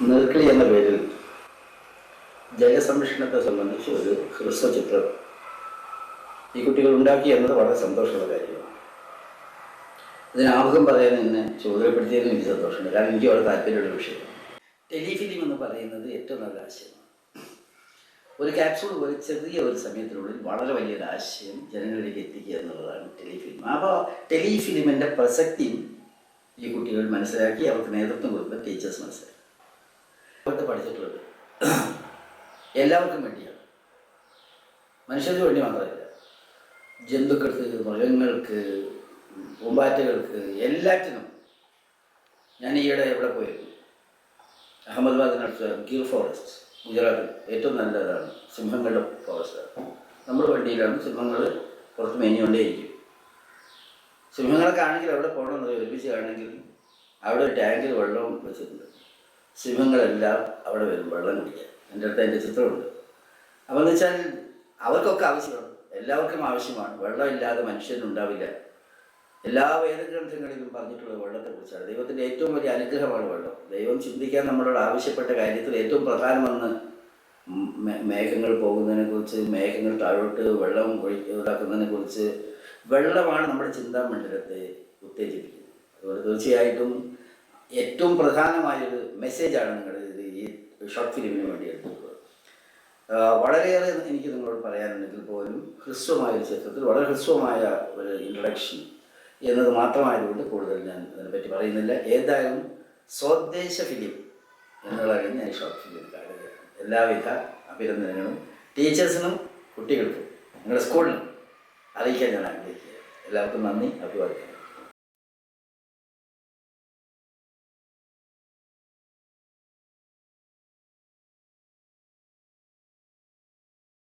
നീർക്കിളി എന്ന പേരിൽ ജലസംരക്ഷണത്തെ സംബന്ധിച്ച് ഒരു ഹ്രസ്വചിത്രം ഈ കുട്ടികൾ ഉണ്ടാക്കി എന്നത് വളരെ സന്തോഷമുള്ള കാര്യമാണ്. ഇതിനാമുഖം പറയാൻ എന്നെ ചുമതലപ്പെടുത്തിയതിനും എനിക്ക് സന്തോഷമുണ്ട്. കാരണം എനിക്ക് വളരെ താല്പര്യമുള്ള വിഷയമാണ്. ടെലിഫിലിം എന്ന് പറയുന്നത് ഏറ്റവും നല്ല ആശയമാണ്. ഒരു ക്യാപ്സൂൾ പോലെ ചെറിയ ഒരു സമയത്തിനുള്ളിൽ വളരെ വലിയൊരു ആശയം ജനങ്ങളിലേക്ക് എത്തിക്കുക എന്നുള്ളതാണ് ടെലിഫിലിം. അപ്പോൾ ടെലിഫിലിമിൻ്റെ പ്രസക്തിയും ഈ കുട്ടികൾ മനസ്സിലാക്കി അവർക്ക് നേതൃത്വം കൊടുക്കുന്ന ടീച്ചേഴ്സ് മനസ്സിലാക്കി. അവർക്ക് പഠിച്ചിട്ടുള്ളത് എല്ലാവർക്കും വേണ്ടിയാണ്, മനുഷ്യർക്ക് വേണ്ടി മാത്രമല്ല, ജന്തുക്കൾക്ക്, മൃഗങ്ങൾക്ക്, പൂമ്പാറ്റകൾക്ക്, എല്ലാറ്റിനും. ഞാൻ ഈയിടെ എവിടെ പോയിരുന്നു, അഹമ്മദാബാദിനടുത്ത് ഗിർ ഫോറസ്റ്റ്, ഗുജറാത്തിൽ ഏറ്റവും നല്ലതാണ്, സിംഹങ്ങളുടെ ഫോറസ്റ്റാണ്. നമ്മുടെ വണ്ടിയിലാണ് സിംഹങ്ങൾ പുറത്ത് മേഞ്ഞുകൊണ്ടേയിരിക്കും. സിംഹങ്ങളൊക്കെ ആണെങ്കിൽ അവിടെ പോകണമെന്ന് ഒരുമിച്ച് ആണെങ്കിൽ അവിടെ ഒരു ടാങ്കിൽ വെള്ളം വെച്ചിട്ടുണ്ട്. സിംഹങ്ങളെല്ലാം അവിടെ വരും വെള്ളം കുടിക്കാൻ. എൻ്റെ അടുത്ത് അതിൻ്റെ ചിത്രമുണ്ട്. അപ്പോൾ എന്ന് വെച്ചാൽ അവർക്കൊക്കെ ആവശ്യമാണ്, എല്ലാവർക്കും ആവശ്യമാണ്. വെള്ളമില്ലാതെ മനുഷ്യനുണ്ടാവില്ല. എല്ലാ വേദഗ്രന്ഥങ്ങളിലും പറഞ്ഞിട്ടുള്ളത് വെള്ളത്തെക്കുറിച്ചാണ്. ദൈവത്തിൻ്റെ ഏറ്റവും വലിയ അനുഗ്രഹമാണ് വെള്ളം. ദൈവം ചിന്തിക്കാൻ നമ്മളോട് ആവശ്യപ്പെട്ട കാര്യത്തിൽ ഏറ്റവും പ്രധാനമെന്ന് മേഘങ്ങൾ പോകുന്നതിനെക്കുറിച്ച്, മേഘങ്ങൾ താഴോട്ട് വെള്ളം ഇതാക്കുന്നതിനെക്കുറിച്ച്, വെള്ളമാണ് നമ്മുടെ ചിന്താമണ്ഡലത്തെ ഉത്തേജിപ്പിക്കുന്നത്. അതുകൊണ്ട് തീർച്ചയായിട്ടും ഏറ്റവും പ്രധാനമായൊരു മെസ്സേജാണ് നിങ്ങളുടെ ഈ ഷോർട്ട് ഫിലിമിന് വേണ്ടി എടുത്തിട്ടുള്ളത്. വളരെയേറെ എനിക്ക് നിങ്ങളോട് പറയാനുണ്ടെങ്കിൽ പോലും ഹ്രസ്വമായ ചിത്രത്തിൽ വളരെ ഹ്രസ്വമായ ഒരു ഇൻട്രൊഡക്ഷൻ എന്നത് മാത്രമായതുകൊണ്ട് കൂടുതൽ ഞാൻ അതിനെപ്പറ്റി പറയുന്നില്ല. ഏതായാലും സ്വദേശ ഫിലിം എന്നുള്ളതാണ് ഞാൻ ഷോർട്ട് ഫിലിം കാണുകയാണ്. എല്ലാവിധ അഭിനന്ദനങ്ങളും ടീച്ചേഴ്സിനും കുട്ടികൾക്കും നിങ്ങളുടെ സ്കൂളിനും അറിയിക്കാൻ ഞാൻ ആഗ്രഹിക്കുക. എല്ലാവർക്കും നന്ദി, അഭിവാദ്യം.